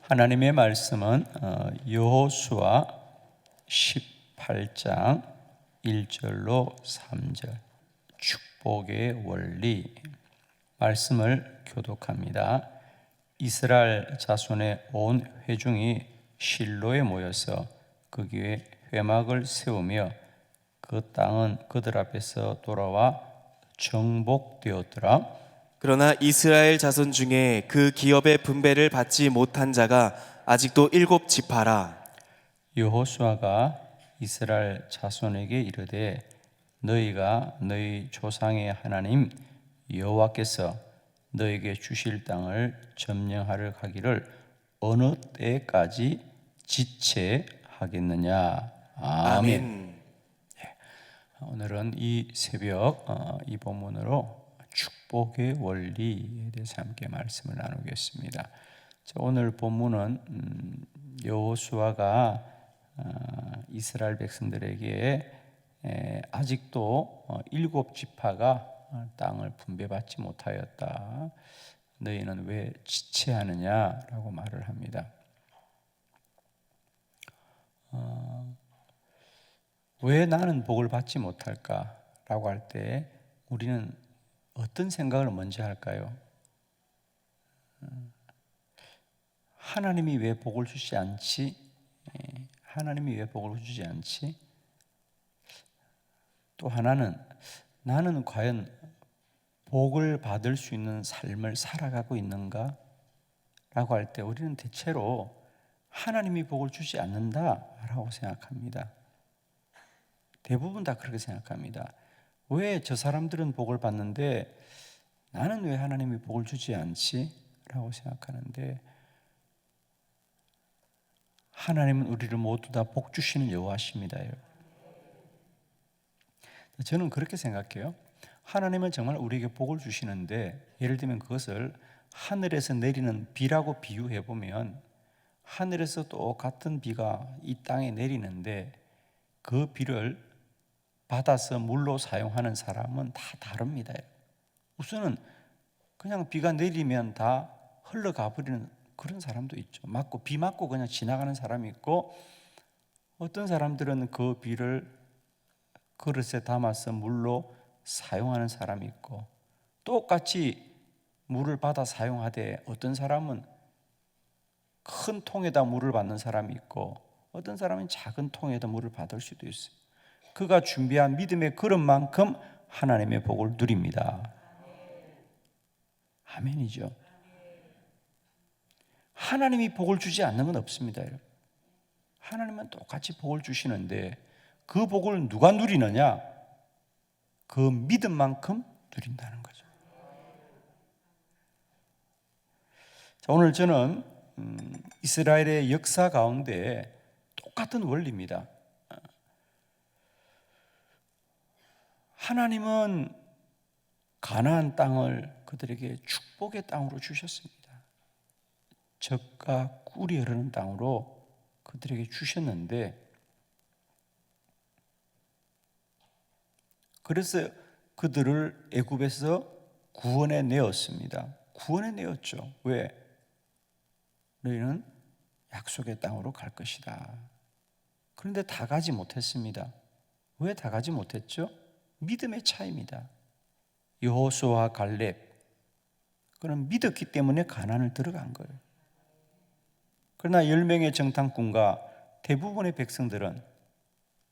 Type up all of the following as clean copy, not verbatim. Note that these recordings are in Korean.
하나님의 말씀은 여호수아 18장 1절로 3절 축복의 원리 말씀을 교독합니다. 이스라엘 자손의 온 회중이 실로에 모여서 그 귀에 회막을 세우며 그 땅은 그들 앞에서 돌아와 정복되었더라. 그러나 이스라엘 자손 중에 그 기업의 분배를 받지 못한 자가 아직도 7지파라. 여호수아가 이스라엘 자손에게 이르되 너희가 너희 조상의 하나님 여호와께서 너희에게 주실 땅을 점령하려 하기를 어느 때까지 지체하겠느냐. 아멘. 오늘은 이 새벽 이 본문으로 축복의 원리에 대해서 함께 말씀을 나누겠습니다. 오늘 본문은 여호수아가 이스라엘 백성들에게 아직도 7지파가 땅을 분배받지 못하였다. 너희는 왜 지체하느냐라고 말을 합니다. 왜 나는 복을 받지 못할까라고 할 때 우리는 어떤 생각을 먼저 할까요? 하나님이 왜 복을 주지 않지? 하나님이 왜 복을 주지 않지? 또 하나는 나는 과연 복을 받을 수 있는 삶을 살아가고 있는가? 라고 할 때 우리는 대체로 하나님이 복을 주지 않는다라고 생각합니다. 대부분 다 그렇게 생각합니다. 왜 저 사람들은 복을 받는데 나는 왜 하나님이 복을 주지 않지? 라고 생각하는데 하나님은 우리를 모두 다 복 주시는 여호와십니다. 저는 그렇게 생각해요. 하나님은 정말 우리에게 복을 주시는데 예를 들면 그것을 하늘에서 내리는 비라고 비유해 보면 하늘에서 똑같은 비가 이 땅에 내리는데 그 비를 받아서 물로 사용하는 사람은 다 다릅니다. 우선은 그냥 비가 내리면 다 흘러가 버리는 그런 사람도 있죠. 비 맞고 그냥 지나가는 사람이 있고 어떤 사람들은 그 비를 그릇에 담아서 물로 사용하는 사람이 있고 똑같이 물을 받아 사용하되 어떤 사람은 큰 통에다 물을 받는 사람이 있고 어떤 사람은 작은 통에다 물을 받을 수도 있어요. 그가 준비한 믿음의 그릇만큼 하나님의 복을 누립니다. 아멘이죠. 하나님이 복을 주지 않는 건 없습니다. 하나님은 똑같이 복을 주시는데 그 복을 누가 누리느냐? 그 믿음만큼 누린다는 거죠. 오늘 저는 이스라엘의 역사 가운데 똑같은 원리입니다. 하나님은 가나안 땅을 그들에게 축복의 땅으로 주셨습니다. 젖과 꿀이 흐르는 땅으로 그들에게 주셨는데 그래서 그들을 애굽에서 구원해 내었습니다. 구원해 내었죠. 왜? 너희는 약속의 땅으로 갈 것이다. 그런데 다 가지 못했습니다. 왜 다 가지 못했죠? 믿음의 차이입니다. 여호수아와 갈렙 그는 믿었기 때문에 가나안을 들어간 거예요. 그러나 10명의 정탐꾼과 대부분의 백성들은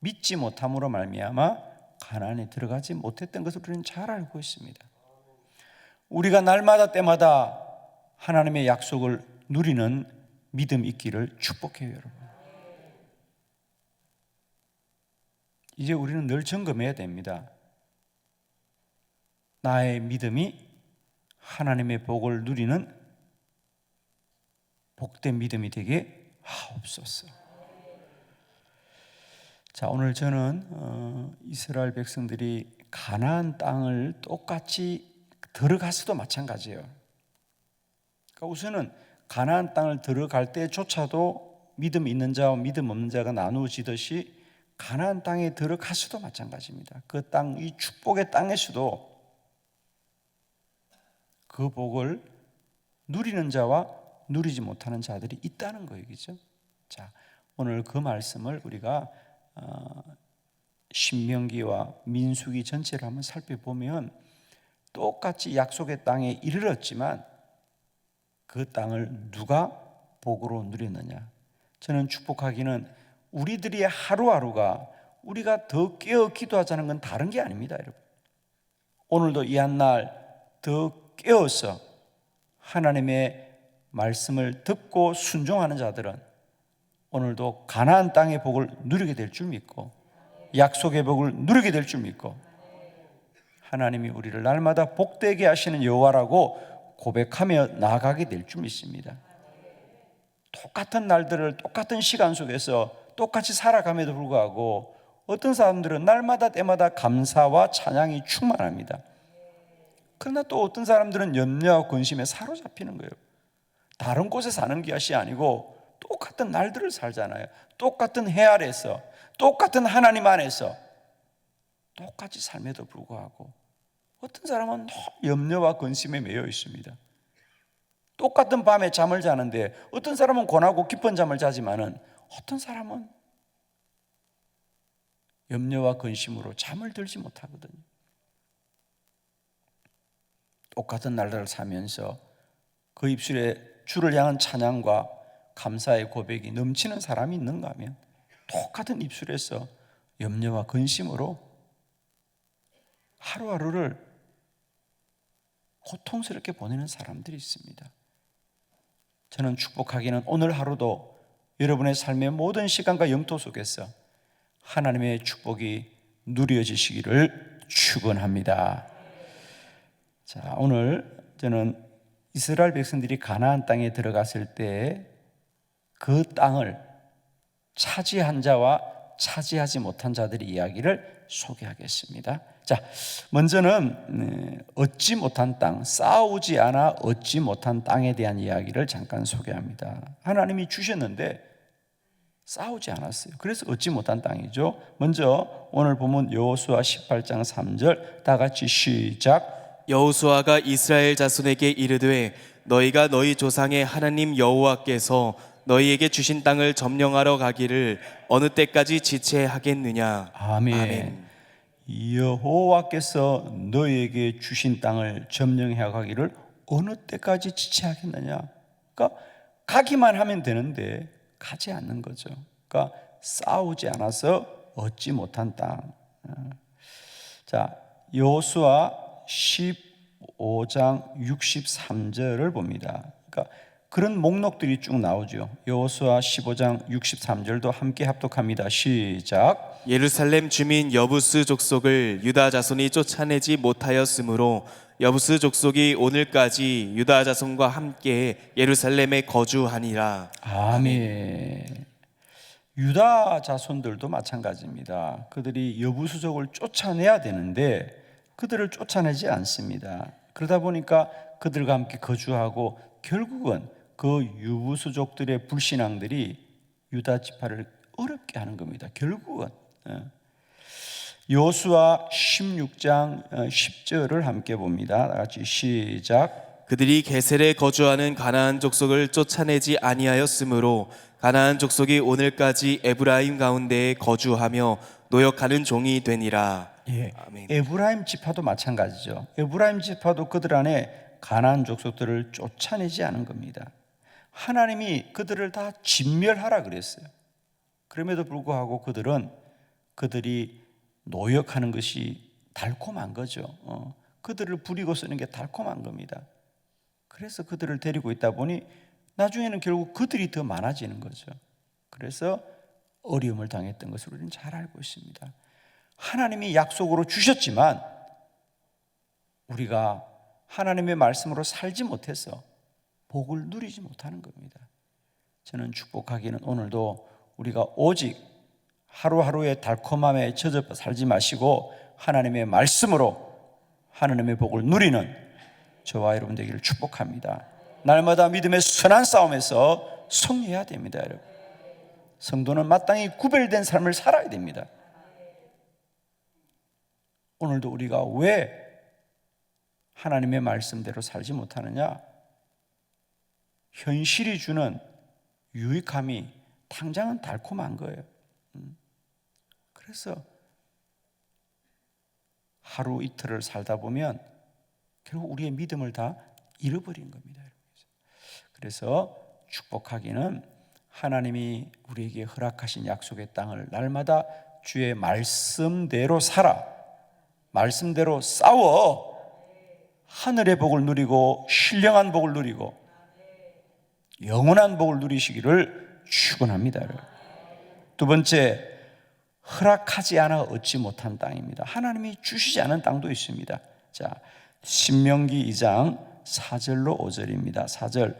믿지 못함으로 말미암아 가나안에 들어가지 못했던 것을 우리는 잘 알고 있습니다. 우리가 날마다 때마다 하나님의 약속을 누리는 믿음 있기를 축복해요, 여러분. 이제 우리는 늘 점검해야 됩니다. 나의 믿음이 하나님의 복을 누리는 복된 믿음이 되게 하옵소서. 자, 오늘 저는 이스라엘 백성들이 가나안 땅을 똑같이 들어가서도 마찬가지예요. 그러니까 우선은 가나안 땅을 들어갈 때조차도 믿음 있는 자와 믿음 없는 자가 나누어지듯이 가나안 땅에 들어가서도 마찬가지입니다. 그 땅, 이 축복의 땅에서도 그 복을 누리는 자와 누리지 못하는 자들이 있다는 거예요. 그죠? 자, 오늘 그 말씀을 우리가 신명기와 민수기 전체를 한번 살펴보면 똑같이 약속의 땅에 이르렀지만 그 땅을 누가 복으로 누렸느냐? 저는 축복하기는 우리들의 하루하루가 우리가 더 깨어 기도하자는 건 다른 게 아닙니다, 여러분. 오늘도 이 한 날 더 깨어서 하나님의 말씀을 듣고 순종하는 자들은 오늘도 가나안 땅의 복을 누리게 될 줄 믿고 약속의 복을 누리게 될 줄 믿고 하나님이 우리를 날마다 복되게 하시는 여호와라고 고백하며 나아가게 될 줄 믿습니다. 똑같은 날들을 똑같은 시간 속에서 똑같이 살아감에도 불구하고 어떤 사람들은 날마다 때마다 감사와 찬양이 충만합니다. 그러나 또 어떤 사람들은 염려와 근심에 사로잡히는 거예요. 다른 곳에 사는 것이 아니고 똑같은 날들을 살잖아요. 똑같은 해 아래서, 똑같은 하나님 안에서 똑같이 삶에도 불구하고 어떤 사람은 염려와 근심에 매여 있습니다. 똑같은 밤에 잠을 자는데 어떤 사람은 권하고 깊은 잠을 자지만은 어떤 사람은 염려와 근심으로 잠을 들지 못하거든요. 똑같은 날들을 사면서 그 입술에 주를 향한 찬양과 감사의 고백이 넘치는 사람이 있는가 하면 똑같은 입술에서 염려와 근심으로 하루하루를 고통스럽게 보내는 사람들이 있습니다. 저는 축복하기는 오늘 하루도 여러분의 삶의 모든 시간과 영토 속에서 하나님의 축복이 누려지시기를 축원합니다. 자, 오늘 저는 이스라엘 백성들이 가나안 땅에 들어갔을 때 그 땅을 차지한 자와 차지하지 못한 자들의 이야기를 소개하겠습니다. 자, 먼저는 얻지 못한 땅, 싸우지 않아 얻지 못한 땅에 대한 이야기를 잠깐 소개합니다. 하나님이 주셨는데 싸우지 않았어요. 그래서 얻지 못한 땅이죠. 먼저 오늘 보면 여호수아 18장 3절 다 같이 시작. 여호수아가 이스라엘 자손에게 이르되 너희가 너희 조상의 하나님 여호와께서 너희에게 주신 땅을 점령하러 가기를 어느 때까지 지체하겠느냐. 아멘. 여호와께서 너희에게 주신 땅을 점령해 가기를 어느 때까지 지체하겠느냐. 그러니까 가기만 하면 되는데 가지 않는 거죠. 그러니까 싸우지 않아서 얻지 못한 땅. 자, 여호수아 15장 63절을 봅니다. 그러니까 그런 목록들이 쭉 나오죠. 여호수아 15장 63절도 함께 합독합니다. 시작. 예루살렘 주민 여부스 족속을 유다 자손이 쫓아내지 못하였으므로 여부스 족속이 오늘까지 유다 자손과 함께 예루살렘에 거주하니라. 아멘. 유다 자손들도 마찬가지입니다. 그들이 여부수족을 쫓아내야 되는데 그들을 쫓아내지 않습니다. 그러다 보니까 그들과 함께 거주하고 결국은 그 유부수족들의 불신앙들이 유다 지파를 어렵게 하는 겁니다. 결국은 여호수아 16장 10절을 함께 봅니다. 다 같이 시작. 그들이 게셀에 거주하는 가나안 족속을 쫓아내지 아니하였으므로 가나안 족속이 오늘까지 에브라임 가운데에 거주하며 노역하는 종이 되니라. 예, 아멘. 에브라임 지파도 마찬가지죠. 에브라임 지파도 그들 안에 가나안 족속들을 쫓아내지 않은 겁니다. 하나님이 그들을 다 진멸하라 그랬어요. 그럼에도 불구하고 그들이 노역하는 것이 달콤한 거죠. 그들을 부리고 쓰는 게 달콤한 겁니다. 그래서 그들을 데리고 있다 보니 나중에는 결국 그들이 더 많아지는 거죠. 그래서 어려움을 당했던 것을 우리는 잘 알고 있습니다. 하나님이 약속으로 주셨지만 우리가 하나님의 말씀으로 살지 못해서 복을 누리지 못하는 겁니다. 저는 축복하기는 오늘도 우리가 오직 하루하루의 달콤함에 젖어 살지 마시고 하나님의 말씀으로 하나님의 복을 누리는 저와 여러분 되기를 축복합니다. 날마다 믿음의 선한 싸움에서 승리해야 됩니다. 여러분, 성도는 마땅히 구별된 삶을 살아야 됩니다. 오늘도 우리가 왜 하나님의 말씀대로 살지 못하느냐? 현실이 주는 유익함이 당장은 달콤한 거예요. 그래서 하루 이틀을 살다 보면 결국 우리의 믿음을 다 잃어버린 겁니다. 그래서 축복하기는 하나님이 우리에게 허락하신 약속의 땅을 날마다 주의 말씀대로 살아, 말씀대로 싸워 하늘의 복을 누리고 신령한 복을 누리고 영원한 복을 누리시기를 축원합니다. 두 번째, 허락하지 않아 얻지 못한 땅입니다. 하나님이 주시지 않은 땅도 있습니다. 자, 신명기 2장 4절로 5절입니다. 4절,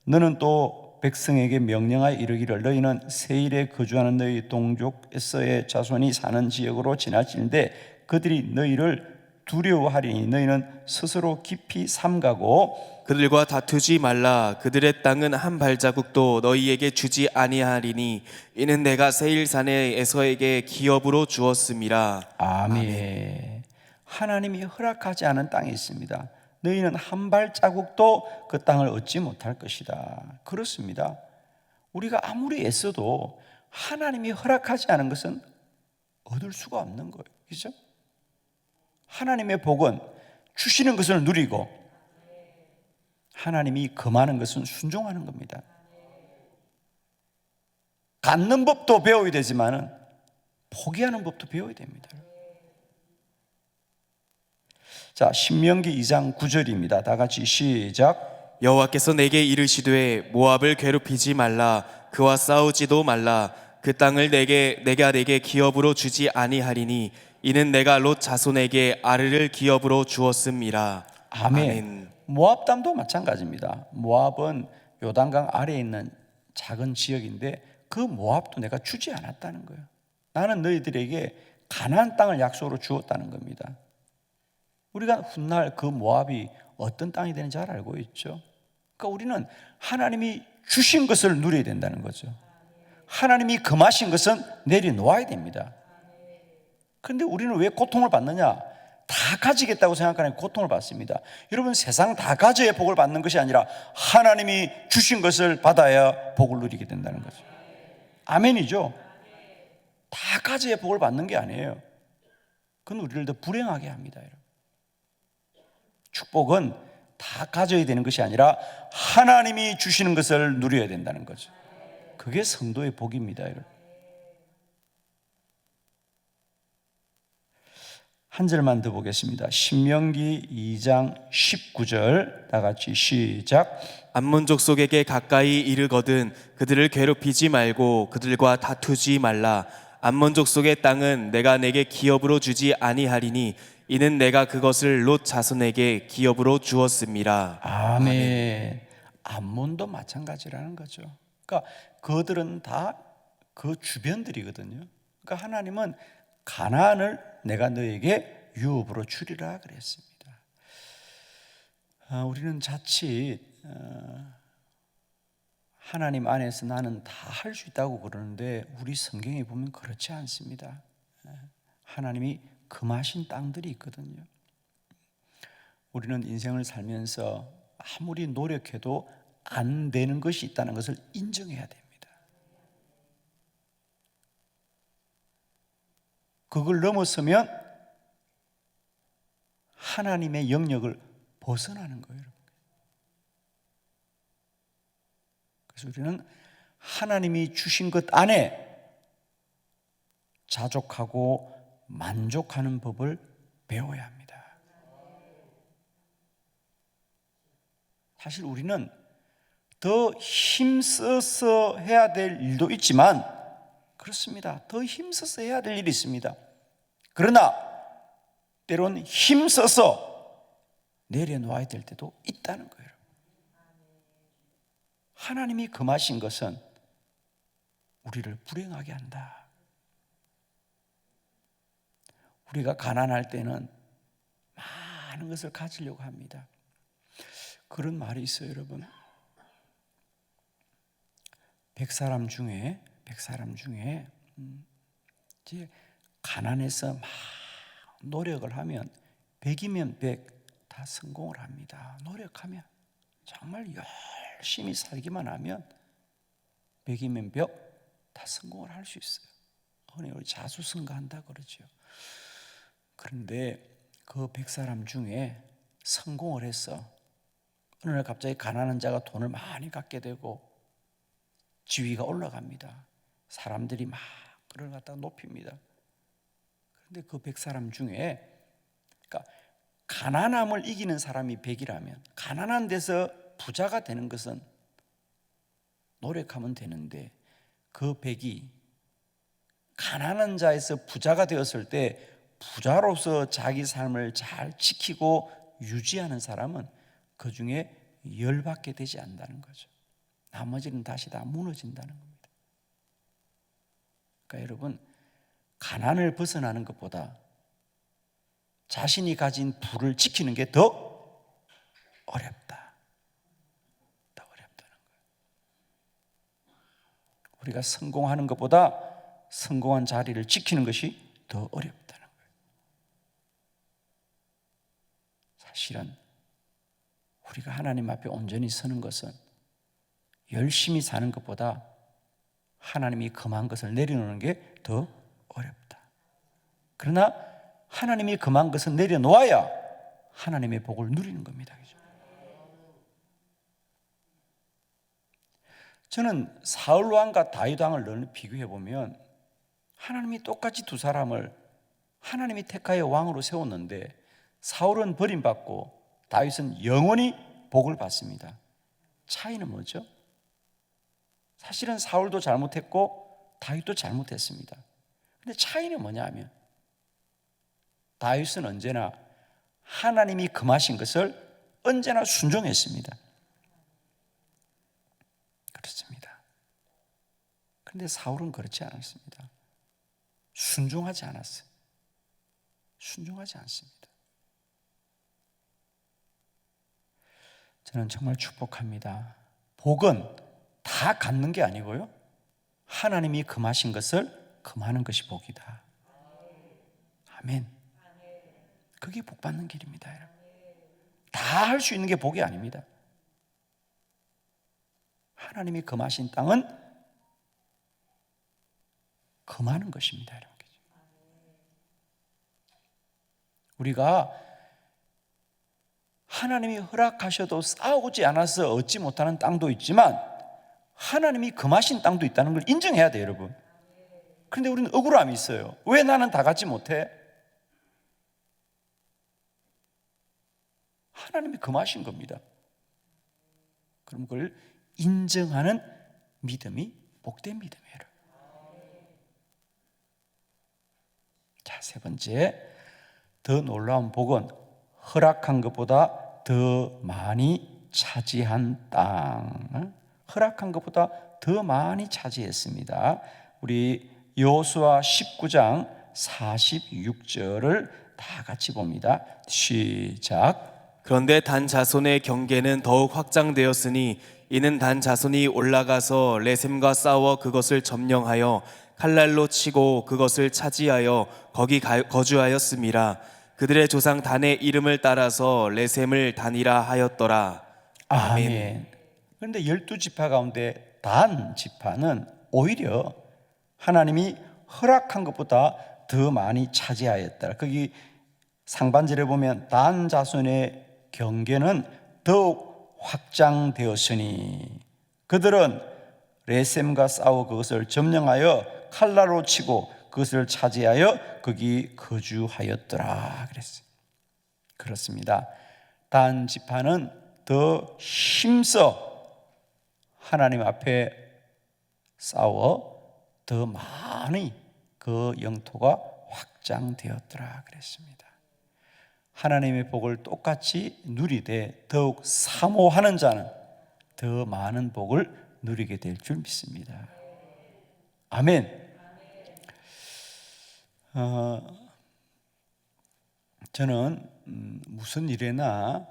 너는 또 백성에게 명령하여 이르기를 너희는 세일에 거주하는 너희 동족 에서의 자손이 사는 지역으로 지나치는데 그들이 너희를 두려워하리니 너희는 스스로 깊이 삼가고 그들과 다투지 말라. 그들의 땅은 한 발자국도 너희에게 주지 아니하리니 이는 내가 세일산에 에서에게 기업으로 주었음이라. 아멘. 하나님이 허락하지 않은 땅이 있습니다. 너희는 한 발자국도 그 땅을 얻지 못할 것이다. 그렇습니다. 우리가 아무리 애써도 하나님이 허락하지 않은 것은 얻을 수가 없는 거예요. 그렇죠? 하나님의 복은 주시는 것을 누리고 하나님이 금하는 것은 순종하는 겁니다. 갖는 법도 배워야 되지만 포기하는 법도 배워야 됩니다. 자, 신명기 2장 9절입니다. 다 같이 시작. 여호와께서 내게 이르시되 모압을 괴롭히지 말라. 그와 싸우지도 말라. 그 땅을 내가 내게 기업으로 주지 아니하리니 이는 내가 롯 자손에게 아르를 기업으로 주었음이라. 아멘. 모압 땅도 마찬가지입니다. 모압은 요단강 아래에 있는 작은 지역인데 그 모압도 내가 주지 않았다는 거예요. 나는 너희들에게 가나안 땅을 약속으로 주었다는 겁니다. 우리가 훗날 그 모압이 어떤 땅이 되는지 잘 알고 있죠. 그러니까 우리는 하나님이 주신 것을 누려야 된다는 거죠. 하나님이 금하신 것은 내려놓아야 됩니다. 그런데 우리는 왜 고통을 받느냐? 다 가지겠다고 생각하는 고통을 받습니다. 여러분, 세상 다 가져야 복을 받는 것이 아니라 하나님이 주신 것을 받아야 복을 누리게 된다는 거죠. 아멘이죠? 다 가져야 복을 받는 게 아니에요. 그건 우리를 더 불행하게 합니다. 여러분. 축복은 다 가져야 되는 것이 아니라 하나님이 주시는 것을 누려야 된다는 거죠. 그게 성도의 복입니다. 여러분. 한 절만 더 보겠습니다. 신명기 2장 19절 다 같이 시작. 암몬 족속에게 가까이 이르거든 그들을 괴롭히지 말고 그들과 다투지 말라. 암몬 족속의 땅은 내가 내게 기업으로 주지 아니하리니 이는 내가 그것을 롯 자손에게 기업으로 주었음이라. 아멘. 암몬도 마찬가지라는 거죠. 그러니까 그들은 다 그 주변들이거든요. 그러니까 하나님은 가나안을 내가 너에게 유업으로 주리라 그랬습니다. 우리는 자칫 하나님 안에서 나는 다 할 수 있다고 그러는데 우리 성경에 보면 그렇지 않습니다. 하나님이 금하신 땅들이 있거든요. 우리는 인생을 살면서 아무리 노력해도 안 되는 것이 있다는 것을 인정해야 됩니다. 그걸 넘어서면 하나님의 영역을 벗어나는 거예요. 그래서 우리는 하나님이 주신 것 안에 자족하고 만족하는 법을 배워야 합니다. 사실 우리는 더 힘써서 해야 될 일도 있지만 그렇습니다. 더 힘써서 해야 될 일이 있습니다. 그러나 때론 힘써서 내려놓아야 될 때도 있다는 거예요. 하나님이 금하신 것은 우리를 불행하게 한다. 우리가 가난할 때는 많은 것을 가지려고 합니다. 그런 말이 있어요, 여러분. 100사람 중에 이제 가난해서 막 노력을 하면 100이면 100 다 성공을 합니다. 노력하면 정말 열심히 살기만 하면 벽이면 벽 다 성공을 할 수 있어요. 흔히 우리 자수성가한다 그러죠. 그런데 그 100사람 중에 성공을 해서 어느 날 갑자기 가난한 자가 돈을 많이 갖게 되고 지위가 올라갑니다. 사람들이 막 그를 갖다가 높입니다. 그런데 그 100사람 중에, 그러니까 가난함을 이기는 사람이 100이라면 가난한 데서 부자가 되는 것은 노력하면 되는데, 그 100이 가난한 자에서 부자가 되었을 때 부자로서 자기 삶을 잘 지키고 유지하는 사람은 그 중에 10밖에 되지 않는다는 거죠. 나머지는 다시 다 무너진다는 겁니다. 그러니까 여러분, 가난을 벗어나는 것보다 자신이 가진 부를 지키는 게 더 어렵다. 더 어렵다는 거예요. 우리가 성공하는 것보다 성공한 자리를 지키는 것이 더 어렵다는 거예요. 사실은 우리가 하나님 앞에 온전히 서는 것은 열심히 사는 것보다 하나님이 금한 것을 내려놓는 게 더 어렵다. 그러나 하나님이 금한 것을 내려놓아야 하나님의 복을 누리는 겁니다. 저는 사울 왕과 다윗 왕을 비교해 보면 하나님이 똑같이 두 사람을 하나님이 택하여 왕으로 세웠는데 사울은 버림받고 다윗은 영원히 복을 받습니다. 차이는 뭐죠? 사실은 사울도 잘못했고 다윗도 잘못했습니다. 그런데 차이는 뭐냐면 다윗은 언제나 하나님이 금하신 것을 언제나 순종했습니다. 그렇습니다. 그런데 사울은 그렇지 않았습니다. 순종하지 않았어요. 순종하지 않습니다. 저는 정말 축복합니다. 복은 다 갖는 게 아니고요, 하나님이 금하신 것을 금하는 것이 복이다. 아멘. 그게 복 받는 길입니다. 여러분, 다 할 수 있는 게 복이 아닙니다. 하나님이 금하신 땅은 금하는 것입니다. 여러분, 우리가 하나님이 허락하셔도 싸우지 않아서 얻지 못하는 땅도 있지만 하나님이 금하신 땅도 있다는 걸 인정해야 돼요, 여러분. 그런데 우리는 억울함이 있어요. 왜 나는 다 갖지 못해? 하나님이 금하신 겁니다. 그럼 그걸 인정하는 믿음이 복된 믿음이에요. 자, 세 번째, 더 놀라운 복은 허락한 것보다 더 많이 차지한 땅. 허락한 것보다 더 많이 차지했습니다. 우리 여호수아 19장 46절을 다 같이 봅니다. 시작. 그런데 단 자손의 경계는 더욱 확장되었으니 이는 단 자손이 올라가서 레셈과 싸워 그것을 점령하여 칼날로 치고 그것을 차지하여 거기 거주하였음이라. 그들의 조상 단의 이름을 따라서 레셈을 단이라 하였더라. 아멘. 그런데 12지파 가운데 단 지파는 오히려 하나님이 허락한 것보다 더 많이 차지하였다. 거기 상반절에 보면 단 자손의 경계는 더욱 확장되었으니 그들은 레셈과 싸워 그것을 점령하여 칼날로 치고 그것을 차지하여 거기 거주하였더라 그랬어요. 그렇습니다. 단 지파는 더 힘써 하나님 앞에 싸워 더 많이 그 영토가 확장되었더라 그랬습니다. 하나님의 복을 똑같이 누리되 더욱 사모하는 자는 더 많은 복을 누리게 될 줄 믿습니다. 아멘. 저는 무슨 일에나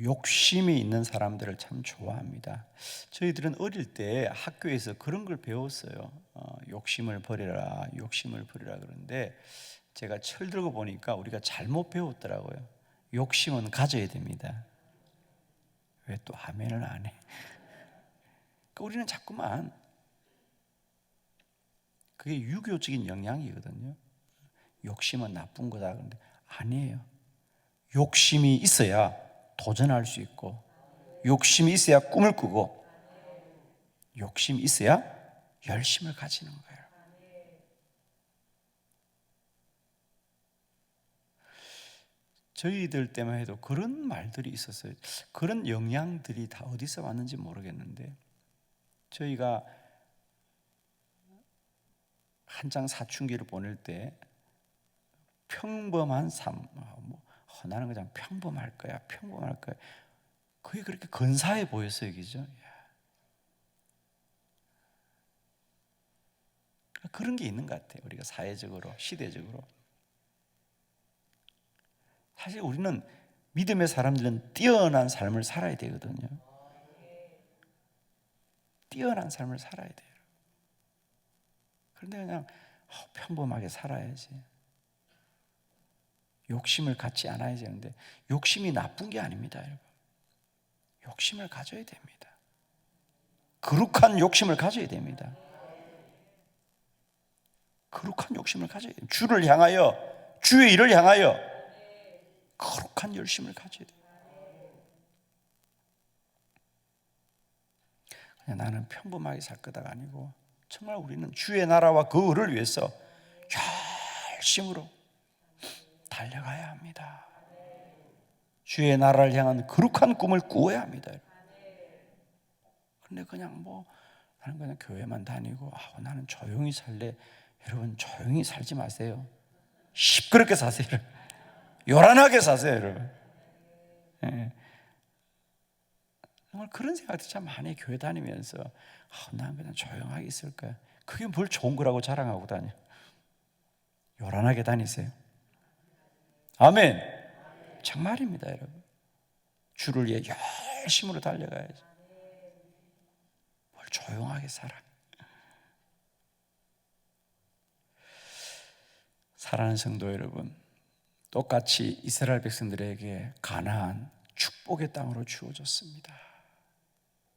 욕심이 있는 사람들을 참 좋아합니다. 저희들은 어릴 때 학교에서 그런 걸 배웠어요. 욕심을 버려라, 욕심을 버려라. 그런데 제가 철들고 보니까 우리가 잘못 배웠더라고요. 욕심은 가져야 됩니다. 왜 또 아멘을 안 해? 그러니까 우리는 자꾸만 그게 유교적인 영향이거든요. 욕심은 나쁜 거다. 그런데 아니에요. 욕심이 있어야 도전할 수 있고, 욕심이 있어야 꿈을 꾸고, 욕심이 있어야 열심을 가지는 거예요. 저희들 때만 해도 그런 말들이 있었어요. 그런 영향들이 다 어디서 왔는지 모르겠는데, 저희가 한창 사춘기를 보낼 때 평범한 삶, 나는 그냥 평범할 거야, 평범할 거야. 그게 그렇게 근사해 보였어요, 그죠? 그런 게 있는 것 같아요. 우리가 사회적으로, 시대적으로. 사실 우리는 믿음의 사람들은 뛰어난 삶을 살아야 되거든요. 뛰어난 삶을 살아야 돼요. 그런데 그냥 평범하게 살아야지, 욕심을 갖지 않아야 되는데, 욕심이 나쁜 게 아닙니다, 여러분. 욕심을 가져야 됩니다. 거룩한 욕심을 가져야 됩니다. 거룩한 욕심을 가져야 돼요. 주를 향하여, 주의 일을 향하여 거룩한 열심을 가져야 돼요. 그냥 나는 평범하게 살 거다가 아니고, 정말 우리는 주의 나라와 그 의를 위해서 열심으로 달려가야 합니다. 주의 나라를 향한 거룩한 꿈을 꾸어야 합니다. 그런데 그냥 나는 그냥 교회만 다니고, 나는 조용히 살래. 여러분, 조용히 살지 마세요. 시끄럽게 사세요. 요란하게 사세요, 여러분. 예. 정말 그런 생각도 참 많이 교회 다니면서, 난 그냥 조용하게 있을 거야. 그게 뭘 좋은 거라고 자랑하고 다녀. 요란하게 다니세요. 아멘. 정말입니다, 여러분. 주를 위해 열심으로 달려가야지. 뭘 조용하게 살아. 사랑하는 성도 여러분, 똑같이 이스라엘 백성들에게 가나안 축복의 땅으로 주어졌습니다.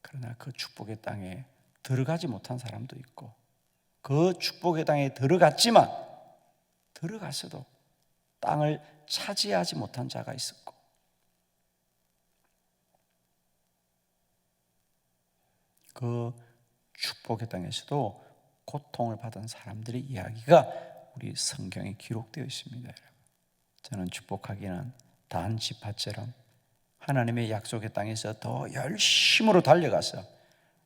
그러나 그 축복의 땅에 들어가지 못한 사람도 있고, 그 축복의 땅에 들어갔지만 들어갔어도 땅을 차지하지 못한 자가 있었고, 그 축복의 땅에서도 고통을 받은 사람들의 이야기가 우리 성경에 기록되어 있습니다. 저는 축복하기는 단 지파처럼 하나님의 약속의 땅에서 더 열심으로 달려가서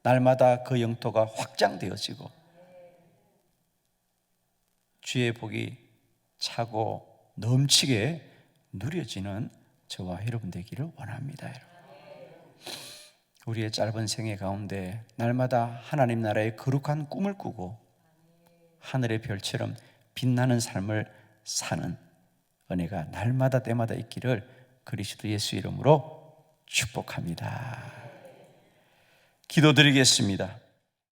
날마다 그 영토가 확장되어지고 주의 복이 차고 넘치게 누려지는 저와 여러분 되기를 원합니다. 우리의 짧은 생애 가운데 날마다 하나님 나라의 거룩한 꿈을 꾸고 하늘의 별처럼 빛나는 삶을 사는 은혜가 날마다 때마다 있기를 그리스도 예수 이름으로 축복합니다. 기도드리겠습니다.